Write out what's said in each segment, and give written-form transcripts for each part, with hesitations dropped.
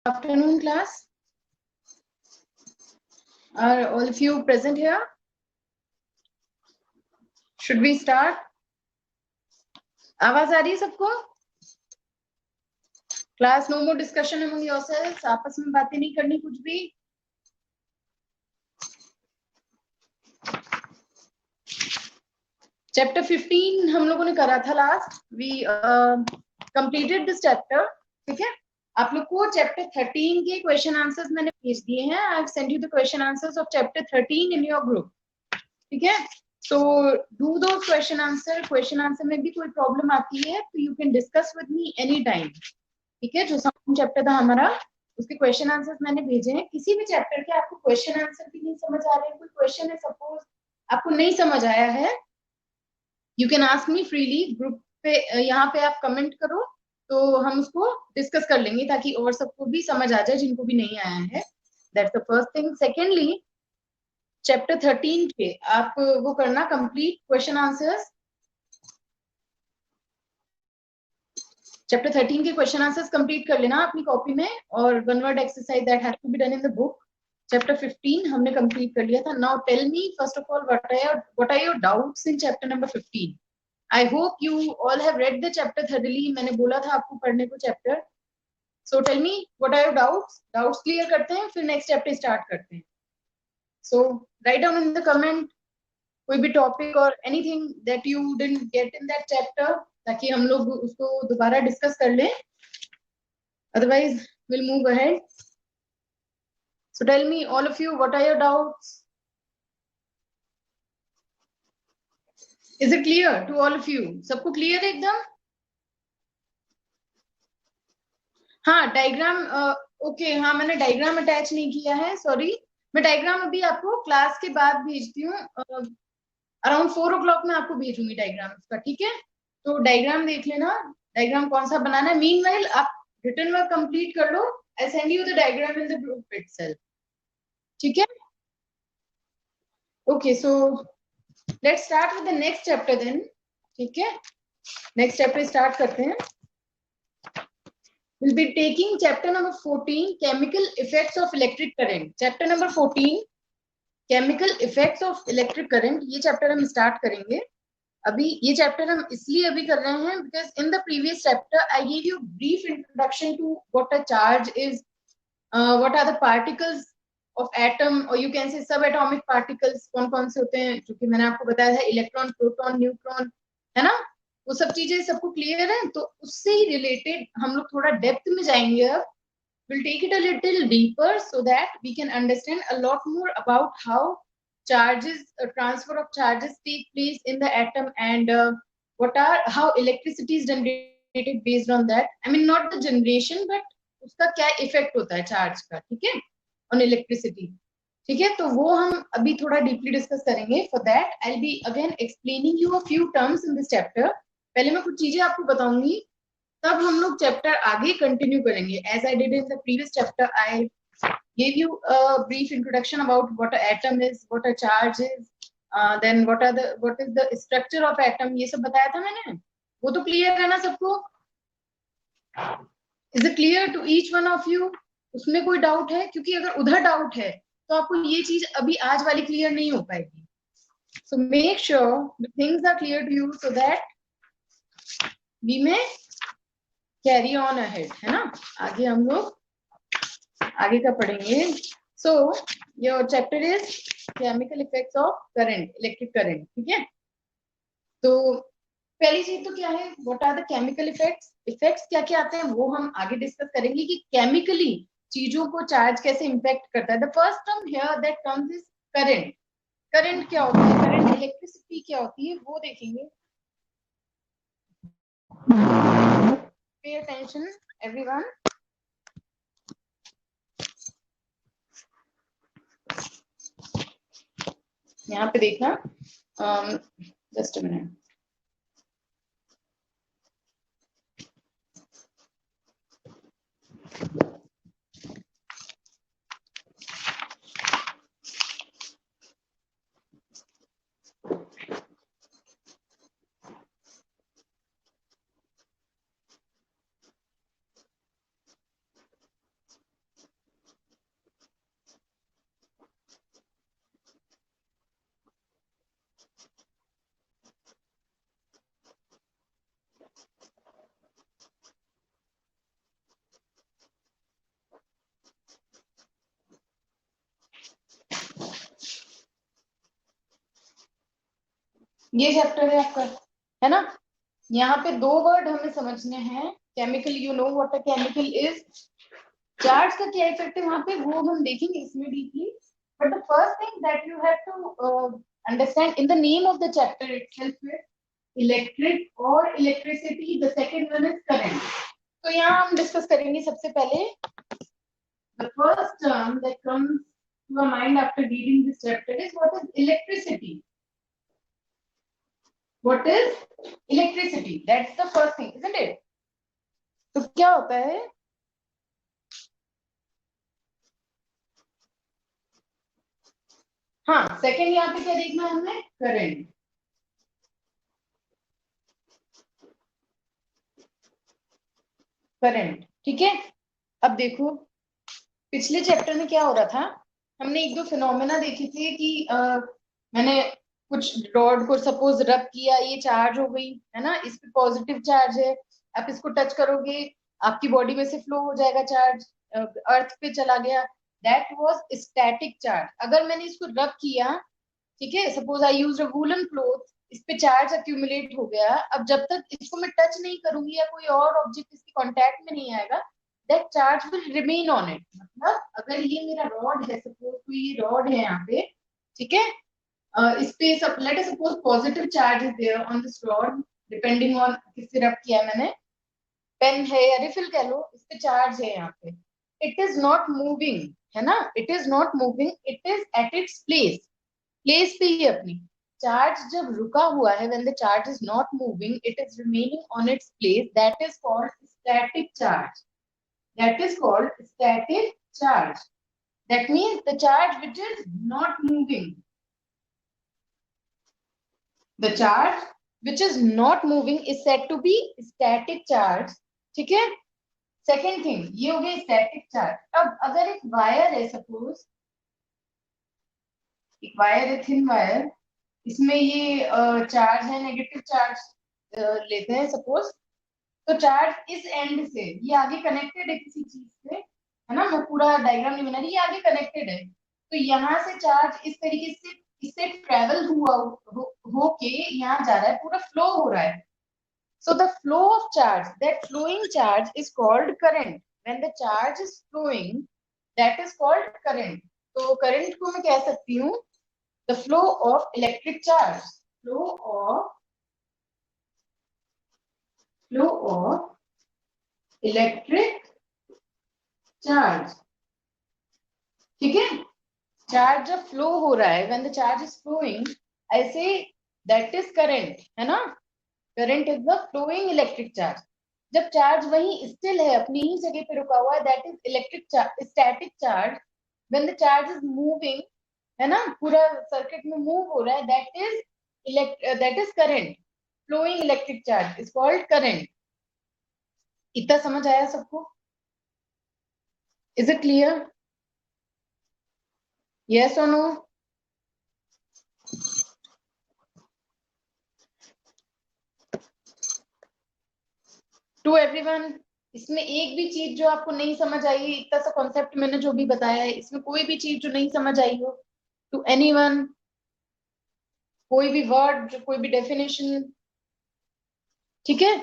afternoon, class. Are all of you present here? Should we start? आवाज आ रही है सबको? Class, no more discussion among yourselves. आपस में बातें नहीं करनी कुछ भी. Chapter 15 हम लोगों ने करा था last. We completed this chapter. ठीक है? आप लोग को चैप्टर 13 के क्वेश्चन आंसर्स मैंने भेज दिए हैं. I have send you the question answers of chapter 13 in your group. ठीक है? So do those question answer में भी कोई प्रॉब्लम आती है तो you can discuss with me any time. ठीक है? जो साउंड चैप्टर था हमारा उसके क्वेश्चन आंसर्स मैंने भेजे हैं. किसी भी चैप्टर के आपको क्वेश्चन आंसर भी नहीं समझ आ रहे हैं, कोई क्वेश्चन है सपोज आपको नहीं समझ आया है, you can ask me freely. Group पे यहाँ पे आप कमेंट करो तो हम उसको डिस्कस कर लेंगे ताकि और सबको भी समझ आ जाए जिनको भी नहीं आया है. That's the first thing. Secondly, chapter 13 के आप वो करना कंप्लीट क्वेश्चन आंसर्स. चैप्टर 13 के क्वेश्चन आंसर्स कंप्लीट कर लेना अपनी कॉपी में और one word exercise that has to be done in the book. Chapter 15 हमने कंप्लीट कर लिया था. Now tell me first of all what are your doubts in chapter number 15. I hope you all have read the chapter thoroughly. मैंने बोला था आपको पढ़ने को chapter. So tell me what are your doubts clear करते हैं फिर next chapter start करते हैं. So write down in the comment कोई भी टॉपिक और anything that you didn't get in that chapter ताकि हम लोग उसको दोबारा डिस्कस कर लें. Otherwise will move ahead. So tell me all of you what are your doubts. Is it clear to all of you? सबको clear है एकदम? हाँ डायग्राम ओके. हाँ मैंने डायग्राम अटैच नहीं किया है, सॉरी. मैं डायग्राम अभी आपको क्लास के बाद भेजती हूँ. अराउंड 4 o'clock में आपको भेजूंगी डायग्राम उसका. ठीक है? तो डायग्राम देख लेना, डायग्राम कौन सा बनाना है. मीनवाइल आप रिटन वर्क कंप्लीट कर लो. I send you the diagram in the group itself. ठीक है? Okay so let's start with the next chapter then. ठीक है? नेक्स्ट चैप्टर स्टार्ट करते हैं. We'll be taking chapter number 14, chemical effects of electric current. Chapter number 14, chemical effects of electric current. ये chapter हम start करेंगे. अभी ये chapter हम इसलिए अभी कर रहे हैं because in the previous chapter I gave you brief introduction to what a charge is, what are the particles of atom or you can say subatomic particles. कौन कौन से होते हैं जो कि मैंने आपको बताया था, इलेक्ट्रॉन, प्रोटॉन, न्यूट्रॉन, है ना. वो सब चीजें सबको क्लियर है. तो उससे ही रिलेटेड हम लोग थोड़ा डेप्थ में जाएंगे. अब we'll take it a little deeper so that we can understand a lot more about how charges, transfer of charges take place in the atom and how electricity is generated based on that. I mean not the generation but उसका क्या effect होता है charge का. ठीक है? on electricity. ठीक है? तो वो हम अभी थोड़ा डीपली डिस्कस करेंगे. For that I'll be again explaining you a few terms in this chapter. पहले मैं कुछ चीजें आपको बताऊंगी तब हम लोग चैप्टर आगे कंटिन्यू करेंगे. As I did in the previous chapter I gave you a brief introduction about what an atom is, what a charge is, then what is the structure of atom. ये सब बताया था मैंने. वो तो clear है ना सबको? Is it clear to each one of you? उसमें कोई डाउट है? क्योंकि अगर उधर डाउट है तो आपको ये चीज अभी आज वाली क्लियर नहीं हो पाएगी. So make sure things are clear to you so that we may carry on ahead. है ना? आगे हम लोग आगे का पढ़ेंगे. So your chapter is chemical effects of current, electric current. ठीक है? तो पहली चीज तो क्या है, what are the chemical effects. Effects क्या क्या आते हैं वो हम आगे डिस्कस करेंगे कि केमिकली चीजों को चार्ज कैसे इम्पैक्ट करता है. The first term here that comes is current. Current क्या होता है, करंट इलेक्ट्रिसिटी क्या होती है वो देखेंगे. Pay attention everyone. यहाँ पे देखना. Just a minute. ये चैप्टर है आपका, है ना। यहाँ पे दो वर्ड हमें समझने हैं। Chemical, you know what a chemical is. Charge का क्या इफेक्ट है वहां पे वो हम देखेंगे इसमें deeply. But the first thing that you have to understand in the name of the chapter itself is electric और electricity, the second one is current. तो यहाँ हम डिस्कस करेंगे सबसे पहले the first term that comes to our mind after reading this chapter is what is electricity. What is electricity? That's the first thing, isn't it? तो क्या होता है? हाँ, सेकंड यहाँ पे क्या देखना है हमें? करंट। करंट, ठीक है। अब देखो पिछले चैप्टर में क्या हो रहा था, हमने एक दो फिनोमेना देखे थे कि मैंने कुछ रॉड को सपोज रब किया, ये चार्ज हो गई, है ना, इस पे पॉजिटिव चार्ज है, आप इसको टच करोगे आपकी बॉडी में से फ्लो हो जाएगा चार्ज, अर्थ पे चला गया, दैट वाज स्टैटिक चार्ज। अगर मैंने इसको रब किया, ठीक है, suppose I use a woollen cloth, इस पे चार्ज अक्यूमुलेट हो गया, अब जब तक इसको मैं टच नहीं करूंगी या कोई और ऑब्जेक्ट इसके कांटेक्ट में नहीं आएगा, that charge will remain on it. मतलब अगर ये मेरा रॉड है, सपोज तो ये रॉड है यहाँ पे, ठीक है, इस पे सब let us suppose positive charge is there on this rod, depending on किससे रब किया है मैंने, पेन है या रिफिल कह लो, इस पे चार्ज है यहाँ पे, इट इज नॉट मूविंग, है ना, it is not moving, it is at its place, place पे ही अपनी। चार्ज जब रुका हुआ है, when the charge is not moving, it is remaining on its place, that is called static charge. That is called static charge. That means the charge which is not moving. The charge which is not moving is said to be static charge. ठीक है। Second thing ये हो गया static charge. अब अगर एक wire है, suppose एक वायर है, थिन वायर, इसमें ये चार्ज है, नेगेटिव चार्ज लेते हैं सपोज, तो चार्ज इस एंड से ये आगे कनेक्टेड है किसी चीज से, है ना, मैं पूरा डायग्राम नहीं बना रही, ये आगे कनेक्टेड है, तो यहाँ से चार्ज इस तरीके से इससे ट्रेवल हुआ होके यहाँ जा रहा है, पूरा फ्लो हो रहा है। So the flow of charge, that flowing charge is called current. When the charge is flowing, that is called current. तो current को मैं कह सकती हूँ the flow of electric charge. Flow of electric charge. ठीक है, चार्ज जब flow हो रहा है, when the charge is flowing, I say that is current, है ना। Current is the flowing electric charge. जब चार्ज वही स्टिल है, अपनी ही जगह पे रुका हुआ है, that is electric charge, static charge. When the charge is moving, है ना, पूरा सर्किट में मूव हो रहा है, that is current. Flowing electric charge is called current. इतना समझ आया सबको? Is it clear? यस और नो? To everyone. इसमें एक भी चीज जो आपको नहीं समझ आई है, इतना सा कॉन्सेप्ट मैंने जो भी बताया है, इसमें कोई भी चीज जो नहीं समझ आई हो, टू एनीवन, कोई भी वर्ड, कोई भी डेफिनेशन, ठीक है।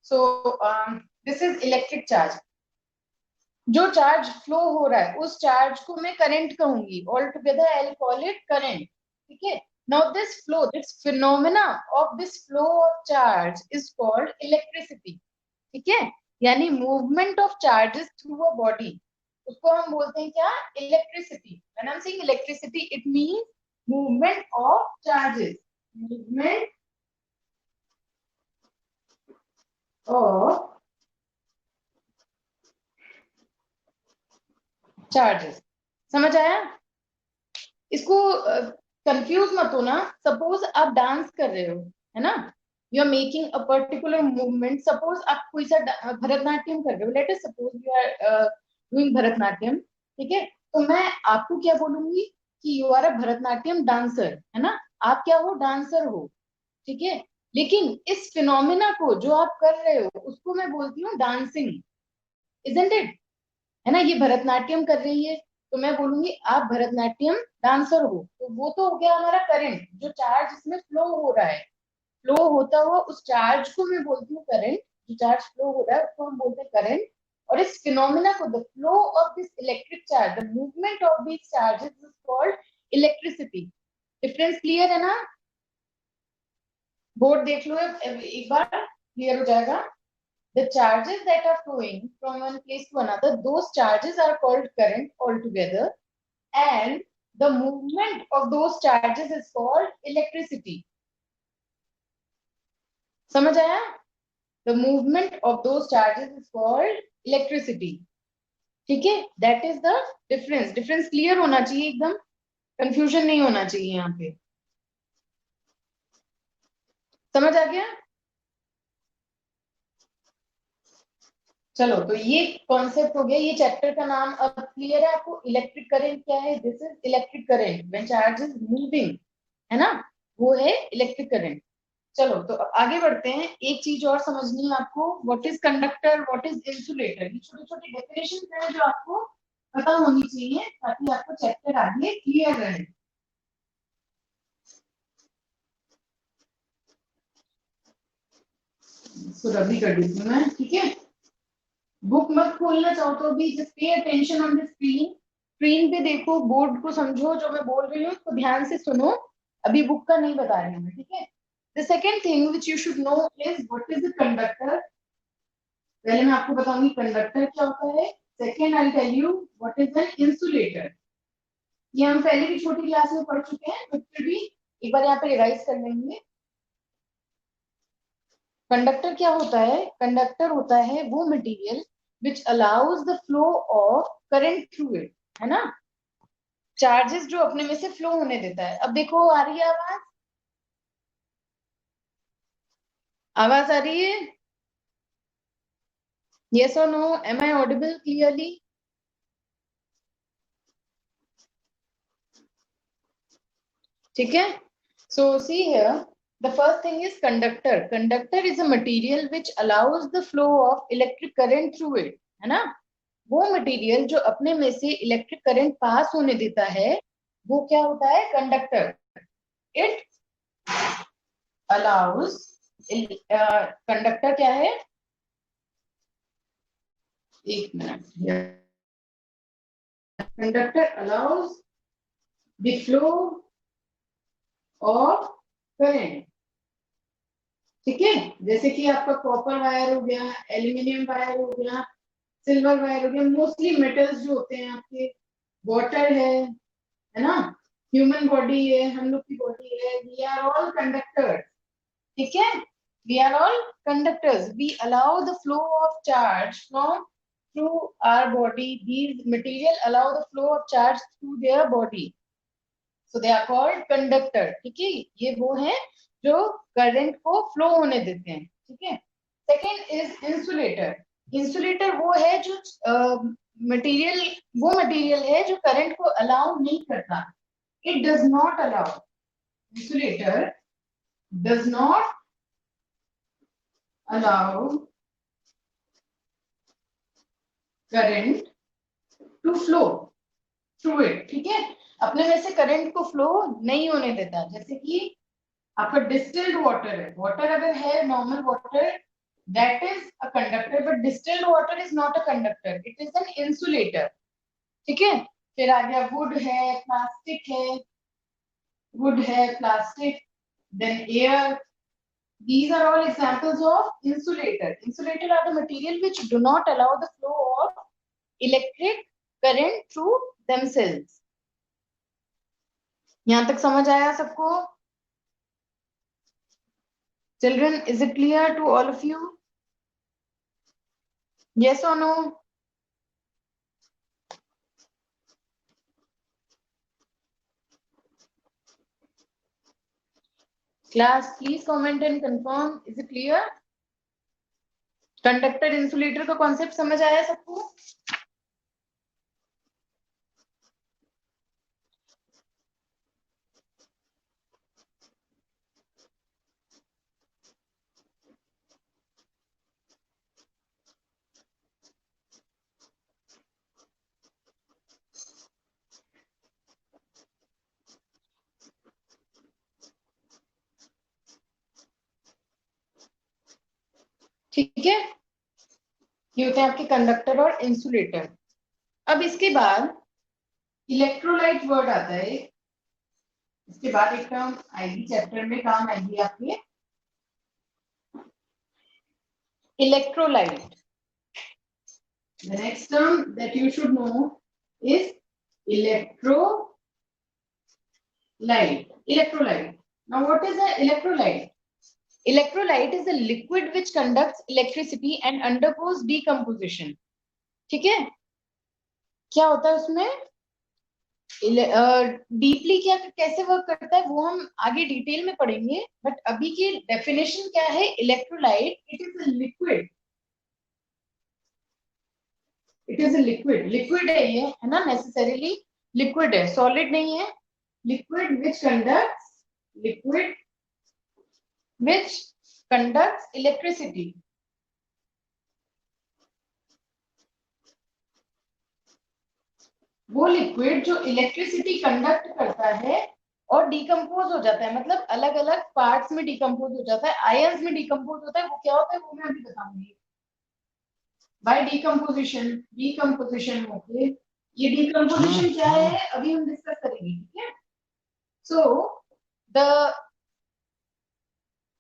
So this is electric charge. जो चार्ज फ्लो हो रहा है उस चार्ज को मैं करंट कहूंगी, all together I will call it current, ठीक है। Now this flow, this phenomena of this flow of charge is called electricity, ठीक है, यानी movement of charges through a body, उसको हम बोलते हैं क्या? Electricity. When I am saying electricity, it means movement of charges, movement of charges. समझ आया? इसको कंफ्यूज मत हो ना। सपोज आप डांस कर रहे हो, है ना, you are making a particular movement, suppose आप कोई सा भरतनाट्यम कर रहे हो, let us suppose you are doing Bharatanatyam, ठीक है, तो मैं आपको क्या बोलूंगी कि you are a Bharatanatyam dancer, है ना, आप क्या हो? डांसर हो, ठीक है। लेकिन इस फिनोमिना को जो आप कर रहे हो उसको मैं बोलती हूँ डांसिंग, इजंट इट, है ना। ये भरतनाट्यम कर रही है तो मैं बोलूंगी आप भरतनाट्यम डांसर हो, तो वो तो हो गया हमारा करंट, जो चार्ज इसमें फ्लो हो रहा है, फ्लो होता हुआ उस चार्ज को मैं बोलती हूँ करंट, जो चार्ज फ्लो हो रहा है उसको हम बोलते हैं करंट। और इस फिनोमिना को, the flow of this electric charge, the movement of this charges is called electricity. Difference clear है ना? बोर्ड देख लो एक बार, क्लियर हो जाएगा। The charges that are flowing from one place to another, those charges are called current altogether, and the movement of those charges is called electricity. समझ आया? The movement of those charges is called electricity. ठीक है, that is the difference. Difference clear होना चाहिए एकदम, confusion नहीं होना चाहिए यहाँ पे। समझ आ गया? चलो, तो ये कॉन्सेप्ट हो गया, ये चैप्टर का नाम अब क्लियर है आपको। इलेक्ट्रिक करंट क्या है? This is electric current when charge is moving, है ना, वो है इलेक्ट्रिक करंट। चलो, तो अब आगे बढ़ते हैं। एक चीज और समझनी है आपको, what is conductor, what is insulator. ये छोटे छोटे डेफिनेशन है जो आपको पता होनी चाहिए ताकि आपको चैप्टर आगे क्लियर रहे। इसको रबी कर देती हूँ मैं, ठीक है। बुक मत खोलना चाहो तो भी just pay attention on the screen. Screen पे देखो, बोर्ड को समझो, जो मैं बोल रही हूँ तो ध्यान से सुनो। अभी बुक का नहीं बता रही हूँ मैं, ठीक है। The second thing which you should know is what is the conductor. पहले मैं आपको बताऊंगी कंडक्टर क्या होता है। Second I tell you what is an insulator. ये हम पहले भी छोटी क्लास में पढ़ चुके हैं, बट फिर भी एक बार यहाँ पे रिवाइज कर लेंगे। कंडक्टर क्या होता है? कंडक्टर होता है वो material which allows the flow of current through it, है ना। चार्जेस जो अपने में से फ्लो होने देता है। अब देखो, आ रही है आवाज? आवाज आ रही है? यस और no? Am I audible clearly? ठीक है। So see here, the first thing is conductor. Conductor is a material which allows the flow of electric current through it, है ना। वो मटेरियल जो अपने में से इलेक्ट्रिक करंट पास होने देता है, वो क्या होता है? कंडक्टर। इट अलाउज, कंडक्टर क्या है? एक minute. Conductor allows the flow of current, ठीक है। जैसे कि आपका कॉपर वायर हो गया, एल्यूमिनियम वायर हो गया, सिल्वर वायर हो गया, मोस्टली मेटल्स जो होते हैं आपके, वाटर है ना, ह्यूमन बॉडी है, हम लोग की बॉडी है, वी आर ऑल कंडक्टर्स, ठीक है। We are all conductors, we allow the flow of charge from through our body, these material allow the flow of charge through their body, so they are called conductor, ठीक है। ये वो है जो current को flow होने देते हैं, ठीक है। Second is insulator. इंसुलेटर वो है जो मटेरियल, वो मटेरियल है जो करंट को अलाउ नहीं करता। It does not allow, insulator does not allow current to flow through it, ठीक है। अपने में से करंट को फ्लो नहीं होने देता। जैसे कि आपका डिस्टिल्ड वाटर है, वाटर अगर है normal water, that is a conductor, but distilled water is not a conductor, it is an insulator, ठीक है। फिर आ गया वुड है, प्लास्टिक है, वुड है, plastic, then air, these are all examples of insulator. Insulator are the material which do not allow the flow of electric current through themselves. यहां तक समझ आया सबको? Children, is it clear to all of you? Yes or no? Class, please comment and confirm. Is it clear? Conductor insulator का concept समझ आया सबको? ठीक है, ये होते हैं आपके कंडक्टर और इंसुलेटर। अब इसके बाद इलेक्ट्रोलाइट वर्ड आता है, इसके बाद एक टर्म आएगी चैप्टर में, काम आएगी आपके, electrolyte. The next term that you should know is electrolyte. Electrolyte. Now, what is an electrolyte? Electrolyte is a liquid which conducts electricity and undergoes decomposition. ठीक है, क्या होता है उसमें, डीपली क्या कैसे वर्क करता है वो हम आगे डिटेल में पढ़ेंगे, बट अभी की डेफिनेशन क्या है, electrolyte it is a liquid, it is a liquid, liquid है ये, है ना, नेसेसरीली लिक्विड है, सॉलिड नहीं है, लिक्विड विच कंडक्ट्स, लिक्विड विच कंडक्ट्स इलेक्ट्रिसिटी। वो लिक्विड जो इलेक्ट्रिसिटी कंडक्ट करता है और डिकम्पोज हो जाता है, मतलब अलग अलग पार्ट्स में डिकम्पोज हो जाता है, आयंस में डिकम्पोज होता है, वो क्या होता है वो मैं अभी बताऊंगी। बाय डिकम्पोजिशन, डिकम्पोजिशन होके, ये डिकम्पोजिशन क्या है अभी हम डिस्कस करेंगे, ठीक है। सो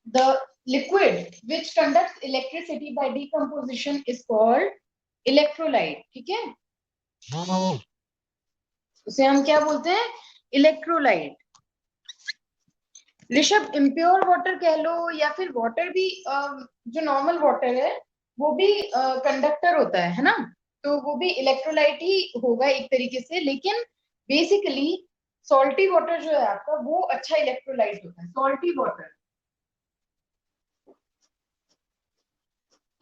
the liquid which conducts electricity by decomposition is called electrolyte, ठीक है, उसे हम क्या बोलते हैं, इलेक्ट्रोलाइट। ऋषभ, इम्प्योर वाटर कह लो या फिर वाटर भी, जो नॉर्मल वाटर है वो भी कंडक्टर होता है ना, तो वो भी इलेक्ट्रोलाइट ही होगा एक तरीके से, लेकिन बेसिकली सॉल्टी वाटर जो है आपका वो अच्छा इलेक्ट्रोलाइट होता है, सॉल्टी वाटर।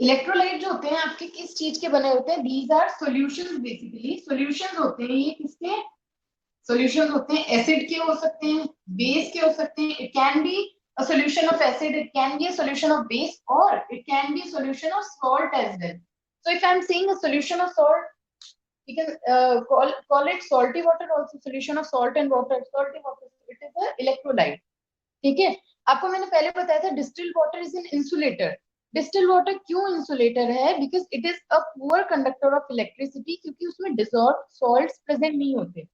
इलेक्ट्रोलाइट जो होते हैं आपके किस चीज के बने होते हैं, these are solutions, basically solutions होते हैं ये, किसके सॉल्यूशंस होते हैं, एसिड के हो सकते हैं, बेस के हो सकते हैं, it can be a solution of acid, it can be a solution of base, or it can be a solution of salt as well. So if I'm saying a solution of salt, you can call it salty water also, solution of salt and water, salty water, it is a electrolyte, ठीक है। आपको मैंने पहले बताया था distilled water is an insulator. Distilled water क्यों insulator है, because it is a poor conductor of electricity, क्योंकि उसमें डिसॉल्व सॉल्ट्स प्रेजेंट नहीं होते।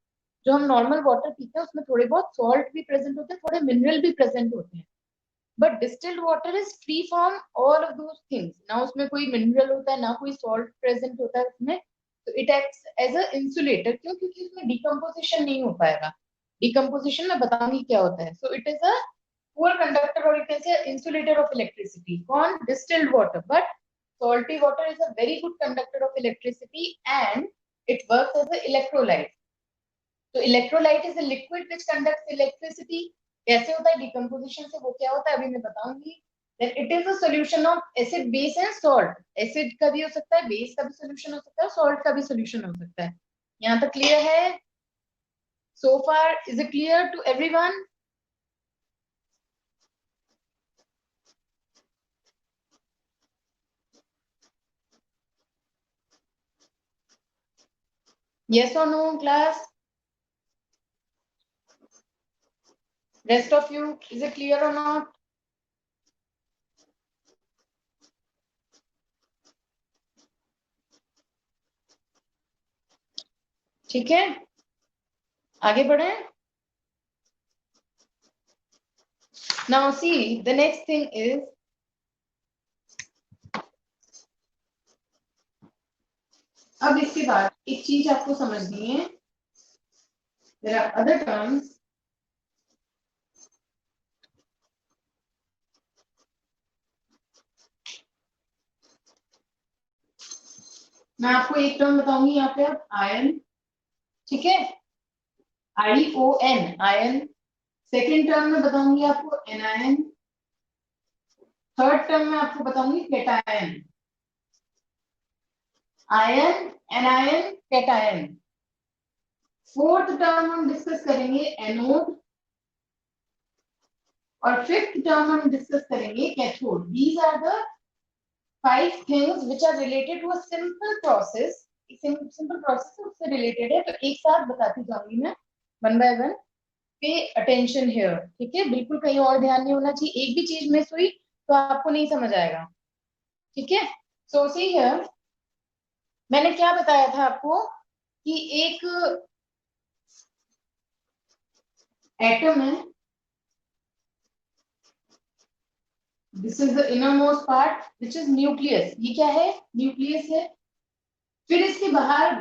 जो हम नॉर्मल वाटर पीते हैं उसमें थोड़े बहुत सॉल्ट भी प्रेजेंट होते हैं, थोड़े मिनरल भी प्रेजेंट होते हैं, but distilled water is free from all of those things, ना उसमें कोई मिनरल होता है ना कोई सॉल्ट प्रेजेंट होता है उसमें, तो it acts as a insulator, क्यों, क्योंकि उसमें डिकम्पोजिशन नहीं हो पाएगा। डिकम्पोजिशन में बताऊंगी क्या होता है। सो it is a poor conductor, or you can say insulator of electricity, on distilled water, but salty water is a very good conductor of electricity and it works as an electrolyte. So electrolyte is a liquid which conducts electricity. कैसे होता है decomposition से, वो क्या होता है अभी मैं बताऊंगी। Then it is a solution of acid, base and salt. Acid का भी हो सकता है, base का भी solution हो सकता है, salt का भी solution हो सकता है। यहाँ तक clear है? So far is it clear to everyone? Yes or no, class? Rest of you, is it clear or not? ठीक है, आगे बढ़े। Now see, the next thing is, अब इसके बाद एक चीज आपको समझनी है, there are other terms, मैं आपको एक टर्म बताऊंगी यहाँ पे, अब आयन, ठीक है, ION, आयन। सेकेंड टर्म में बताऊंगी आपको एनायन, थर्ड टर्म में आपको बताऊंगी cation, ion, anion, cation. Fourth term हम डिस्कस करेंगे एनोड, और फिफ्थ टर्म हम डिस्कस करेंगे cathode. These are the 5 things which are related to a simple process, simple process उससे related है, तो एक साथ बताती जाऊंगी मैं one by one। Pay attention here, ठीक है, बिल्कुल कहीं और ध्यान नहीं होना चाहिए, एक भी चीज मिस हुई तो आपको नहीं समझ आएगा, ठीक है। सो सी हियर, मैंने क्या बताया था आपको कि एक एटम है, this is the inner most part which is nucleus. ये क्या है? न्यूक्लियस है। फिर इसके बाहर,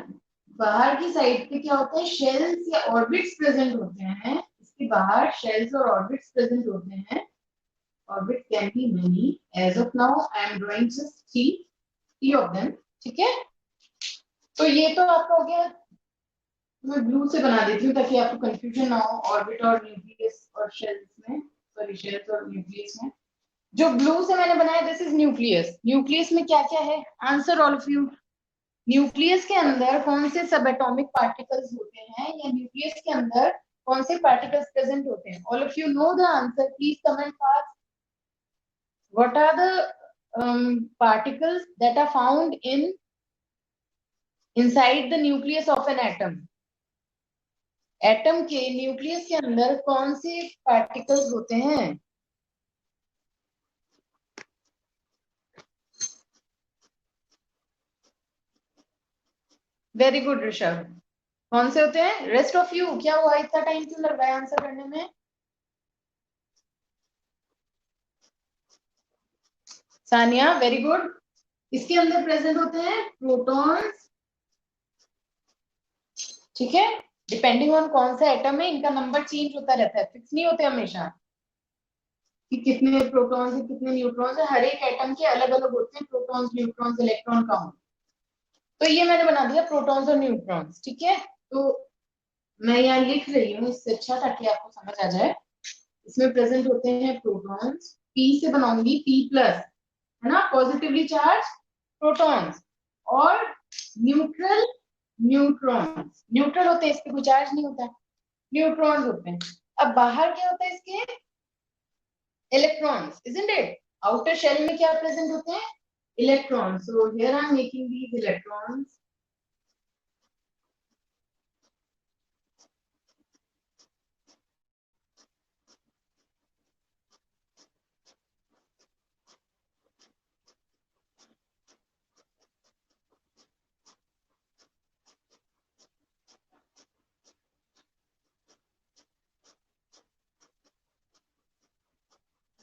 बाहर की साइड पे क्या होता है? शेल्स या ऑर्बिट्स प्रेजेंट होते हैं। इसके बाहर शेल्स और ऑर्बिट्स प्रेजेंट होते हैं। Orbit can be many, as of now I am drawing just three of them. ठीक है, तो ये तो आपका हो गया। मैं ब्लू से बना देती हूँ ताकि आपको कंफ्यूजन ना हो ऑर्बिट और न्यूक्लियस और शेल्स में, सॉरी शेल्स और न्यूक्लियस में। जो ब्लू से मैंने बनाया, दिस इज न्यूक्लियस। न्यूक्लियस में क्या क्या है? Answer all of you. Nucleus के अंदर कौन से सब एटॉमिक पार्टिकल्स होते हैं, या न्यूक्लियस के अंदर कौन से पार्टिकल्स प्रेजेंट होते हैं? All of you know the answer, please comment fast. What are the particles that are found in inside the nucleus of an atom? Atom के न्यूक्लियस के अंदर कौन से पार्टिकल्स होते हैं? Very good Rishabh. कौन से होते हैं? रेस्ट ऑफ यू, क्या हुआ, इतना टाइम क्यों लग रहा है आंसर करने में? Sania, very good. इसके अंदर प्रेजेंट होते हैं प्रोटॉन्स। ठीक है, डिपेंडिंग ऑन कौन सा एटम है इनका नंबर चेंज होता रहता है, फिक्स नहीं होते हमेशा कि कितने प्रोटॉन्स है कितने न्यूट्रॉन्स है। हर एक एटम के अलग अलग होते हैं प्रोटॉन्स, न्यूट्रॉन्स, इलेक्ट्रॉन काउंट। तो ये मैंने बना दिया प्रोटॉन्स और न्यूट्रॉन्स। ठीक है, तो मैं यहाँ लिख रही हूँ इससे अच्छा, ताकि आपको समझ आ जाए। इसमें प्रेजेंट होते हैं प्रोटॉन्स, पी से बनाऊंगी, पी प्लस, है ना, पॉजिटिवली चार्ज प्रोटॉन्स, और न्यूट्रल न्यूट्रॉन्स। न्यूट्रल होते हैं, इस पे कोई चार्ज नहीं होता है, न्यूट्रॉन्स होते हैं। अब बाहर क्या होता है इसके? Electrons, isn't it? Outer shell में क्या प्रेजेंट होते हैं? Electrons. So here I am making these electrons.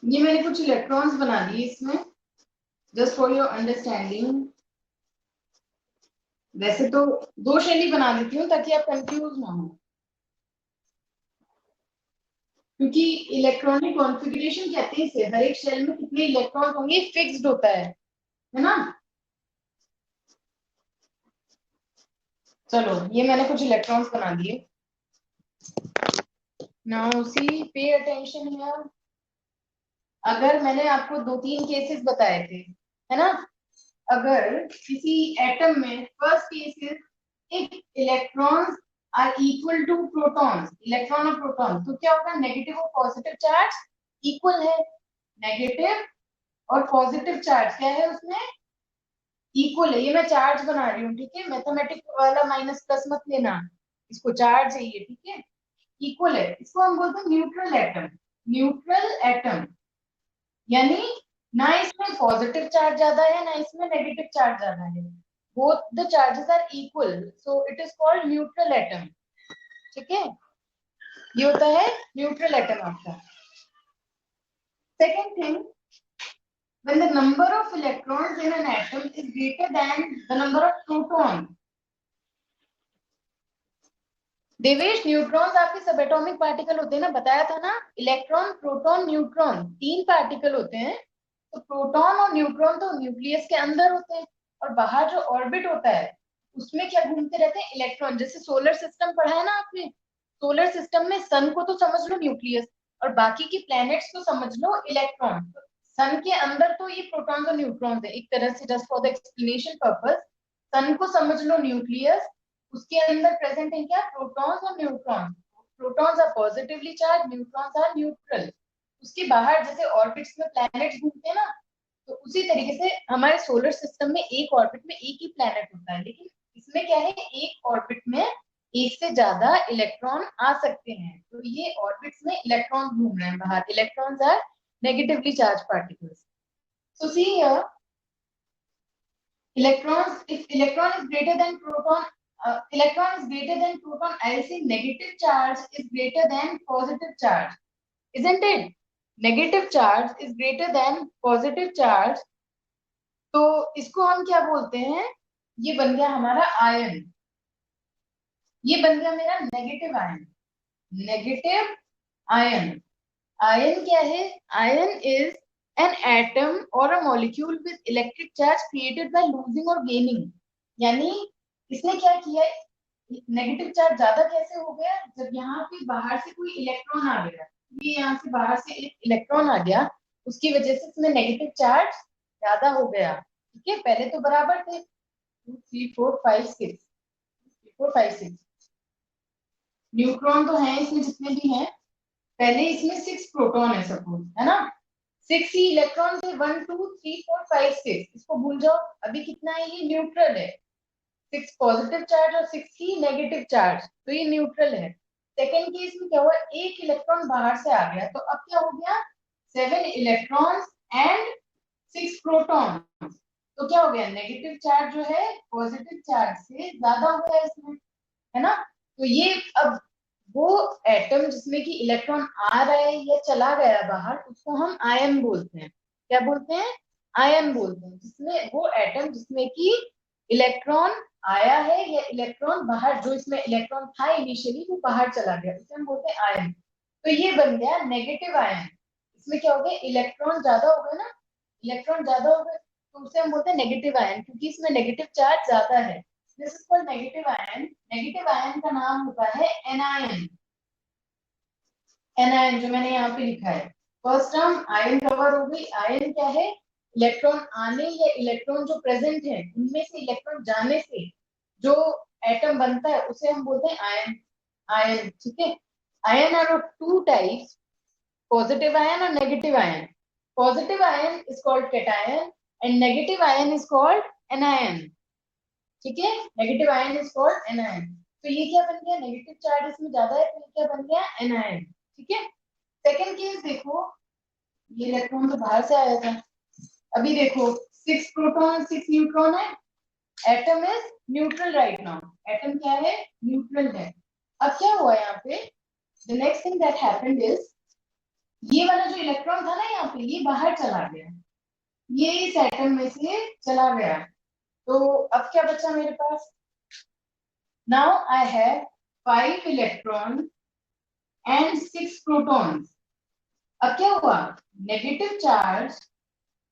ये मैंने कुछ इलेक्ट्रॉन्स बना दिए इसमें, जस्ट फॉर योर अंडरस्टैंडिंग। वैसे तो दो शेल ही बना देती हूँ ताकि आप कंफ्यूज ना हो, क्योंकि इलेक्ट्रॉनिक कॉन्फ़िगरेशन कहते हैं इसे, हर एक शेल में कितने इलेक्ट्रॉन होंगे फिक्स्ड होता है ना। चलो, ये मैंने कुछ इलेक्ट्रॉन्स बना दिए। Now see, pay attention here. अगर मैंने आपको दो तीन केसेस बताए थे, है ना, अगर किसी एटम में first case if electrons are equal to protons, electron और प्रोटॉन, तो क्या होगा? नेगेटिव और पॉजिटिव चार्ज इक्वल है। नेगेटिव और पॉजिटिव चार्ज क्या है उसमें? इक्वल है। ये मैं चार्ज बना रही हूँ, ठीक है, मैथमेटिक वाला माइनस प्लस मत लेना, इसको चार्ज है ये, ठीक है, इक्वल है। इसको हम बोलते हैं न्यूट्रल एटम। न्यूट्रल एटम यानी ना इसमें पॉजिटिव चार्ज ज्यादा है ना इसमें नेगेटिव चार्ज ज्यादा है, both the charges are equal, so it is called neutral atom. ठीक है, ये होता है न्यूट्रल एटम आपका। Second thing, when the number of electrons in an atom is greater than the number of protons। Devesh, neutrons आपके सब atomic particle होते हैं ना, बताया था ना, इलेक्ट्रॉन, प्रोटॉन, न्यूट्रॉन, तीन पार्टिकल होते हैं। तो प्रोटॉन और न्यूट्रॉन तो न्यूक्लियस के अंदर होते हैं, और बाहर जो ऑर्बिट होता है उसमें क्या घूमते रहते हैं? इलेक्ट्रॉन। जैसे सोलर सिस्टम पढ़ा है ना आपने, सोलर सिस्टम में सन को तो समझ लो न्यूक्लियस, और बाकी की प्लैनेट्स को समझ लो इलेक्ट्रॉन। सन के अंदर तो ये प्रोटॉन्स और न्यूट्रॉन्स है एक तरह से, just for the explanation purpose. Sun को समझ लो न्यूक्लियस, उसके अंदर प्रेजेंट है क्या? प्रोटॉन्स और neutrons. Protons are positively charge, neutrons are neutral. उसके बाहर जैसे ऑर्बिट्स में प्लैनेट्स घूमते हैं ना, तो उसी तरीके से हमारे सोलर सिस्टम में एक ऑर्बिट में एक ही प्लैनेट होता है, लेकिन इसमें क्या है, एक ऑर्बिट में एक से ज्यादा इलेक्ट्रॉन आ सकते हैं। तो ये ऑर्बिट्स में इलेक्ट्रॉन घूम रहे हैं बाहर, electrons are negatively charge particles. So see here, Electrons, if electron is greater than proton, electron is greater than proton, I'll say negative charge is greater than positive charge, isn't it? Negative charge is greater than positive charge, तो इसको हम क्या बोलते हैं? ये बन गया हमारा आयन, ये बन गया मेरा negative ion. Negative ion, ion क्या है? आयन इज एन एटम और a molecule with electric charge created by losing और गेनिंग। यानी इसने क्या किया? नेगेटिव चार्ज ज्यादा कैसे हो गया? जब यहाँ पे बाहर से कोई इलेक्ट्रॉन आ गया, ये यहाँ से बाहर से एक इलेक्ट्रॉन आ गया, उसकी वजह से इसमें नेगेटिव चार्ज ज्यादा हो गया। ठीक है, पहले तो बराबर थे, 2 3 4 5 6, 4 5 6 न्यूट्रॉन तो है इसमें जितने भी हैं, पहले इसमें 6 प्रोटॉन है सपोज, है ना? 6 ही इलेक्ट्रॉन थे, 1 2 3 4 5 6, इसको भूल जाओ। अभी कितना है? ये न्यूट्रल है, 6 पॉजिटिव चार्ज और 6 ही नेगेटिव चार्ज, तो ये न्यूट्रल है। सेकेंड केस में क्या हुआ? एक इलेक्ट्रॉन बाहर से आ गया, तो अब क्या हो गया? 7 इलेक्ट्रॉन्स एंड 6 प्रोटॉन, तो क्या हो गया? नेगेटिव चार्ज जो है पॉजिटिव चार्ज से ज्यादा हो गया इसमें, है ना? तो ये अब वो एटम जिसमें कि इलेक्ट्रॉन आ रहा है या चला गया बाहर, उसको हम आयन बोलते हैं। क्या बोलते हैं? आयन बोलते हैं। जिसमें वो एटम जिसमें कि इलेक्ट्रॉन आया है या इलेक्ट्रॉन बाहर, जो इसमें इलेक्ट्रॉन था इनिशियली वो बाहर चला गया, उसे हम बोलते हैं आयन। तो ये बन गया नेगेटिव आयन। इसमें क्या हो गया? इलेक्ट्रॉन ज्यादा हो गए ना, इलेक्ट्रॉन ज्यादा हो गए, तो उसे हम बोलते हैं नेगेटिव आयन, क्योंकि इसमें नेगेटिव चार्ज ज्यादा है। This is called negative ion. Negative ion का नाम होता है एनायन। एनायन जो मैंने यहाँ पे लिखा है, फर्स्ट टर्म आयन कवर हो गई। आयन क्या है? इलेक्ट्रॉन आने या इलेक्ट्रॉन जो प्रेजेंट है उनमें से इलेक्ट्रॉन जाने से जो एटम बनता है उसे हम बोलते हैं आयन। आयन, ठीक है। Ion are of two types, positive ion और negative ion. Positive ion is called cation and negative ion is called anion. ठीक है, negative ion is called anion. तो ये क्या बन गया? नेगेटिव चार्ज इसमें ज्यादा है, तो ये क्या बन गया? एनायन। ठीक है। सेकेंड केस देखो, ये इलेक्ट्रॉन तो बाहर से आया था। अभी देखो, 6 प्रोटॉन 6 न्यूट्रॉन है, atom is neutral right now. Atom क्या है? न्यूट्रल है। अब क्या हुआ यहाँ पे? The next thing that happened is, ये वाला जो इलेक्ट्रॉन था ना यहाँ पे, ये बाहर चला गया, ये इस एटम में से चला गया। तो अब क्या बचा मेरे पास? Now I have 5 electron and 6 protons. अब क्या हुआ? नेगेटिव चार्ज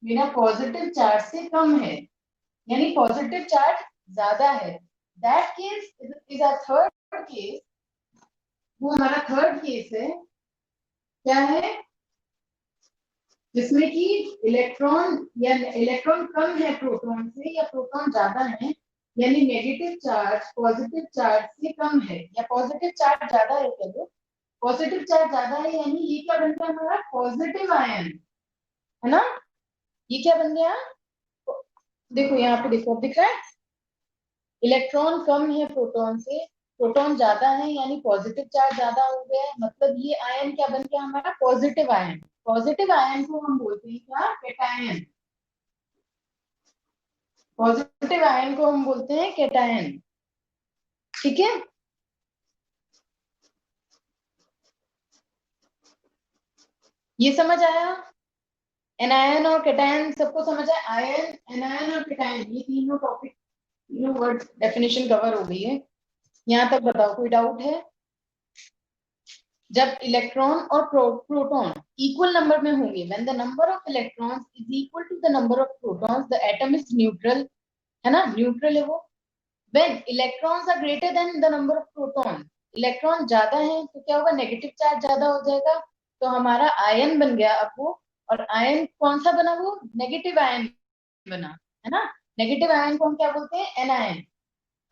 मेरा पॉजिटिव चार्ज से कम है, यानी पॉजिटिव चार्ज ज्यादा है। That case is a third case. वो हमारा थर्ड केस है। क्या है? जिसमें कि इलेक्ट्रॉन या इलेक्ट्रॉन कम है प्रोटॉन से या प्रोटॉन ज्यादा है, यानी नेगेटिव चार्ज पॉजिटिव चार्ज से कम है या पॉजिटिव चार्ज ज्यादा है। चलो, पॉजिटिव चार्ज ज्यादा है, यानी ये क्या बनता है? हमारा पॉजिटिव आयन, है ना? ये क्या बन गया? देखो यहाँ पे, देखो अब दिख रहा है, इलेक्ट्रॉन कम है प्रोटॉन से, प्रोटॉन ज्यादा है, यानी पॉजिटिव चार्ज ज्यादा हो गया है। मतलब ये आयन क्या बन गया हमारा? Positive ion. पॉजिटिव आयन को हम बोलते हैं क्या? कैटायन। पॉजिटिव आयन को हम बोलते हैं कैटायन। ठीक है। ये समझ आया? एनायन और कैटायन सबको समझ आया? आयन, एनायन और कैटायन, ये तीनों टॉपिक, तीनों वर्ड डेफिनेशन कवर हो गई है। यहाँ तक बताओ, कोई डाउट है? जब इलेक्ट्रॉन और प्रोटॉन इक्वल नंबर में होंगे, when the number of electrons is equal to the number of protons, the atom is neutral, है ना? न्यूट्रल है वो। When electrons are greater than the number of proton, electron ज्यादा है तो क्या होगा? नेगेटिव चार्ज ज्यादा हो जाएगा, तो हमारा आयन बन गया अब वो। और आयन कौन सा बना? वो नेगेटिव आयन बना, है ना? नेगेटिव आयन को हम क्या बोलते हैं? एनायन।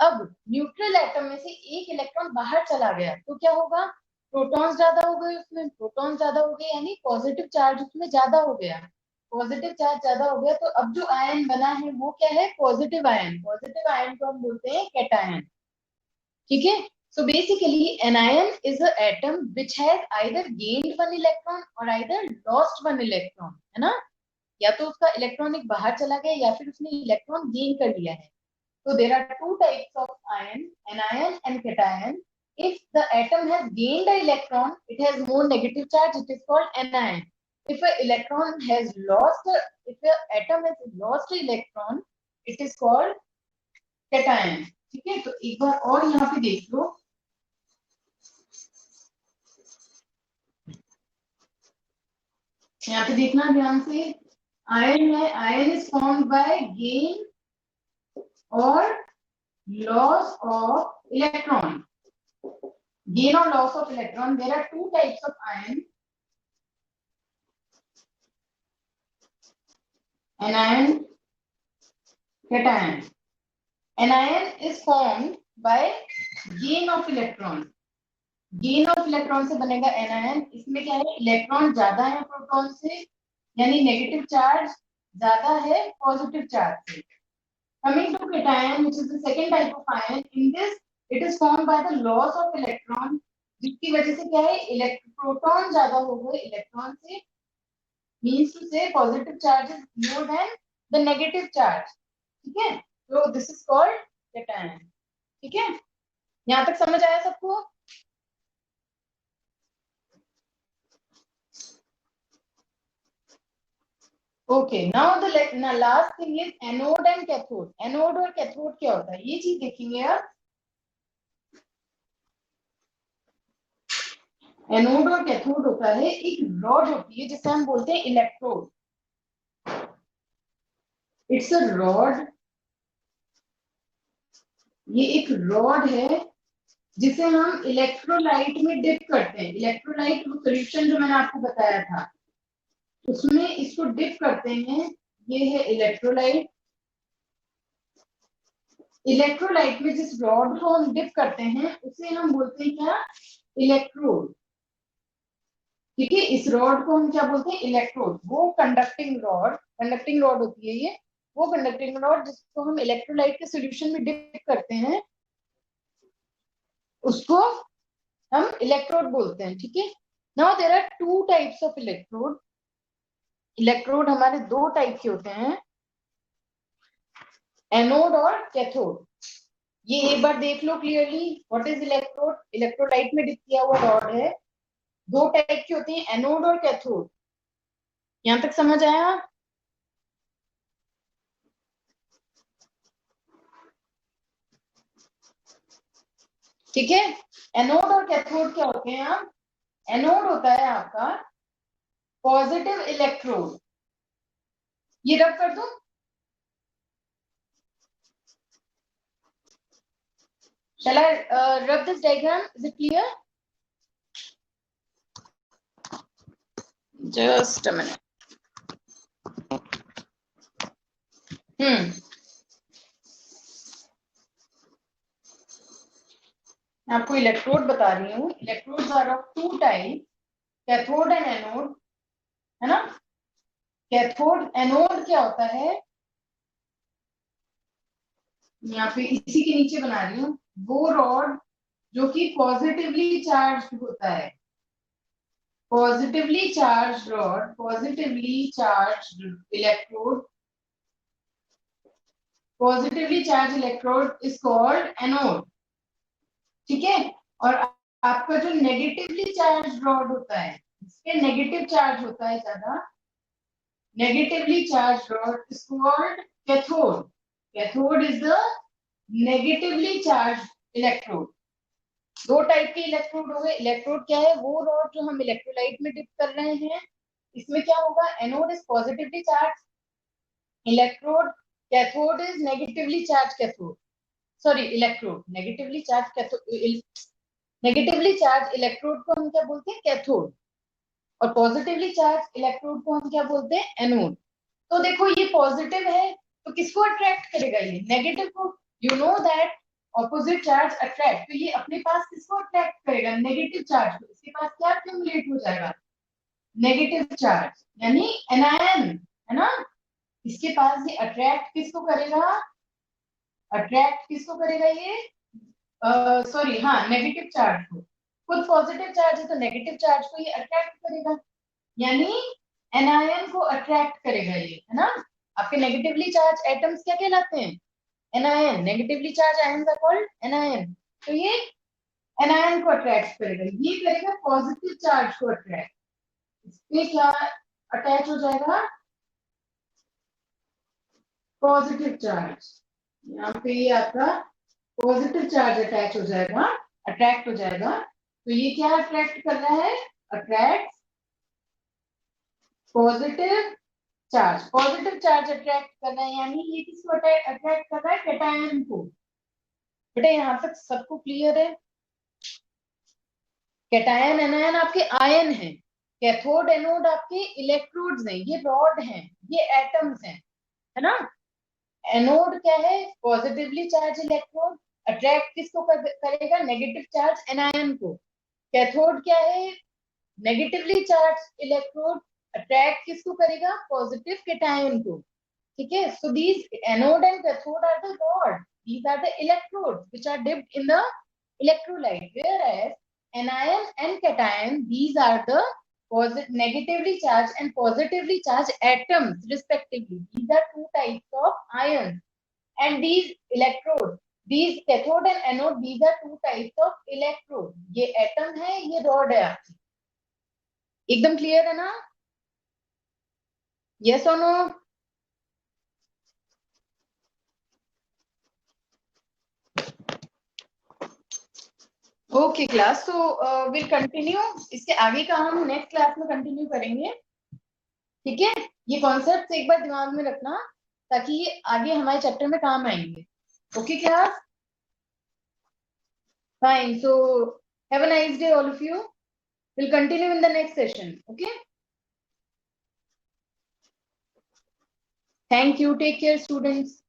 अब न्यूट्रल एटम में से एक इलेक्ट्रॉन बाहर चला गया, तो क्या होगा? प्रोटॉन्स ज्यादा हो गए उसमें, प्रोटॉन ज्यादा हो गए, यानी पॉजिटिव चार्ज उसमें ज्यादा हो गया। पॉजिटिव चार्ज ज्यादा हो गया, तो अब जो आयन बना है वो क्या है? Positive ion. पॉजिटिव आयन को हम बोलते हैं कैटायन। ठीक है। So basically, anion is an atom which has either gained one electron or either lost one electron, है ना? या तो उसका इलेक्ट्रॉनिक बाहर चला गया या फिर उसने इलेक्ट्रॉन गेन कर लिया है। तो there are two types of ion, anion and cation. If the atom has gained an electron, it has more negative charge. It is called anion. If an electron has lost, if an atom has lost an electron, it is called cation. ठीक है, तो एक बार और यहाँ पे देख लो. यहाँ पे देखना ध्यान से. आयन है, ion is formed by gain और loss of electron. Gain or loss of electron. There are two types of ion. Anion, cation. Anion is formed by gain of electron. Gain of electron से बनेगा anion. इसमें क्या है, electron ज्यादा है proton से, यानी नेगेटिव चार्ज ज्यादा है पॉजिटिव चार्ज से. Coming to cation, which is the second type of ion. In this, it is formed by the loss of electron, जिसकी वजह से क्या है, प्रोटॉन ज्यादा हो गए इलेक्ट्रॉन से. मीन्स टू से positive charge is more than the negative charge. ठीक है, तो दिस इज कॉल्ड कैटायन. ठीक है, यहाँ तक समझ आया सबको? Okay, now the last thing is anode and cathode. Anode और कैथोड क्या होता है, ये चीज देखेंगे आप. एनोड और कैथोड होता है, एक रॉड होती है जिसे हम बोलते हैं इलेक्ट्रोड. It's a rod. ये एक रॉड है जिसे हम इलेक्ट्रोलाइट में डिप करते हैं. इलेक्ट्रोलाइट वो सोल्यूशन जो मैंने आपको बताया था, उसमें इसको डिप करते हैं. ये है इलेक्ट्रोलाइट. इलेक्ट्रोलाइट में जिस रॉड को हम डिप करते हैं उसे हम बोलते हैं क्या, इलेक्ट्रोड. ठीक है, इस रॉड को हम क्या बोलते हैं, इलेक्ट्रोड. वो कंडक्टिंग रॉड, कंडक्टिंग रॉड होती है ये, वो कंडक्टिंग रॉड जिसको हम इलेक्ट्रोलाइट के सॉल्यूशन में डिप करते हैं, उसको हम इलेक्ट्रोड बोलते हैं. ठीक है, now there are two types of electrode. Electrode हमारे दो टाइप के होते हैं, एनोड और कैथोड. ये एक बार देख लो clearly, what is electrode. Electrolyte में डिप किया हुआ रॉड है. दो टाइप की होती है, एनोड और कैथोड. यहां तक समझ आया? ठीक है, एनोड और कैथोड क्या होते हैं आप. एनोड होता है आपका पॉजिटिव इलेक्ट्रोड. ये रब कर दूं, shall I rub this diagram? Is it clear? Just a minute. मैं आपको इलेक्ट्रोड बता रही हूँ. Electrodes are of two type, cathode and anode, है ना. कैथोड, एनोड क्या होता है, यहाँ पे इसी के नीचे बना रही हूँ, वो रॉड जो कि पॉजिटिवली चार्ज होता है. Positively charge rod, positively charge electrode, positively charge electrode is called anode. ठीक है, और आपका जो नेगेटिवली चार्ज रॉड होता है, इसके नेगेटिव चार्ज होता है ज्यादा, negatively charge rod is called cathode. Cathode is the negatively charge electrode. दो टाइप के इलेक्ट्रोड हो गए. इलेक्ट्रोड क्या है, वो रॉड जो हम इलेक्ट्रोलाइट में डिप कर रहे हैं, इसमें क्या होगा, anode is positively charge electrode, cathode is negatively charge cathode. Sorry, electrode negatively charge cathode, negatively charge electrode को हम क्या बोलते हैं, कैथोड, और पॉजिटिवली चार्ज इलेक्ट्रोड को हम क्या बोलते हैं, एनोड. तो देखो ये पॉजिटिव है तो किसको अट्रैक्ट करेगा, ये नेगेटिव को. You know that opposite charge attract, तो ये अपने पास किसको अट्रैक्ट करेगा, नेगेटिव चार्ज को. इसके पास क्या एक्यूमुलेट हो जाएगा, नेगेटिव चार्ज, यानी एनायन, है ना. इसके पास ये अट्रैक्ट किसको करेगा, अट्रैक्ट किसको करेगा ये, सॉरी हाँ, नेगेटिव चार्ज को. खुद पॉजिटिव चार्ज है तो नेगेटिव चार्ज को ये अट्रैक्ट करेगा. यानी एनायन को अट्रैक्ट करेगा ये, है ना। आपके नेगेटिवली चार्ज एटम्स क्या कहलाते हैं? Anion. Negatively charge ions are called anion. तो ये एनायन को अट्रैक्ट करेगा, ये करेगा पॉजिटिव चार्ज को अट्रैक्ट। इसमें क्या अटैच हो जाएगा? Positive charge. यहाँ पे ये आपका पॉजिटिव चार्ज अटैच हो जाएगा, अट्रैक्ट हो जाएगा। तो ये क्या अट्रैक्ट कर रहा है? Attract positive charge. Positive charge attract कर रहा है, यानी ये किसको अट्रैक्ट कर रहा है? कैटायन को। बेटा यहाँ तक सबको क्लियर है? कैटायन एनायन आपके आयन हैं, कैथोड एनोड आपके इलेक्ट्रोड्स हैं, ये रॉड हैं, ये एटम्स हैं, है ना। एनोड क्या है? पॉजिटिवली चार्ज इलेक्ट्रोड, अट्रैक्ट किसको करेगा? नेगेटिव चार्ज एनायन को। कैथोड क्या है? नेगेटिवली चार्ज इलेक्ट्रोड, अट्रैक्ट किसको करेगा? पॉजिटिव कैटायन को। ठीक है। So these anode and cathode are the rod, these are the electrodes which are dipped in the electrolyte, whereas anion and cation, these are the negatively charged and positively charged atoms respectively. These are two types of ions, and these electrodes, these cathode and anode, these are two types of electrode. ये atom है, ये rod है आपकी। एकदम clear है ना? yes or no? Okay class, so will continue. इसके आगे का हम नेक्स्ट क्लास में कंटिन्यू करेंगे। ठीक है। ये कॉन्सेप्ट एक बार दिमाग में रखना, ताकि ये आगे हमारे चैप्टर में काम आएंगे। Okay class, fine. So have a nice day all of you. Will continue in the next session. Okay, thank you, take care students.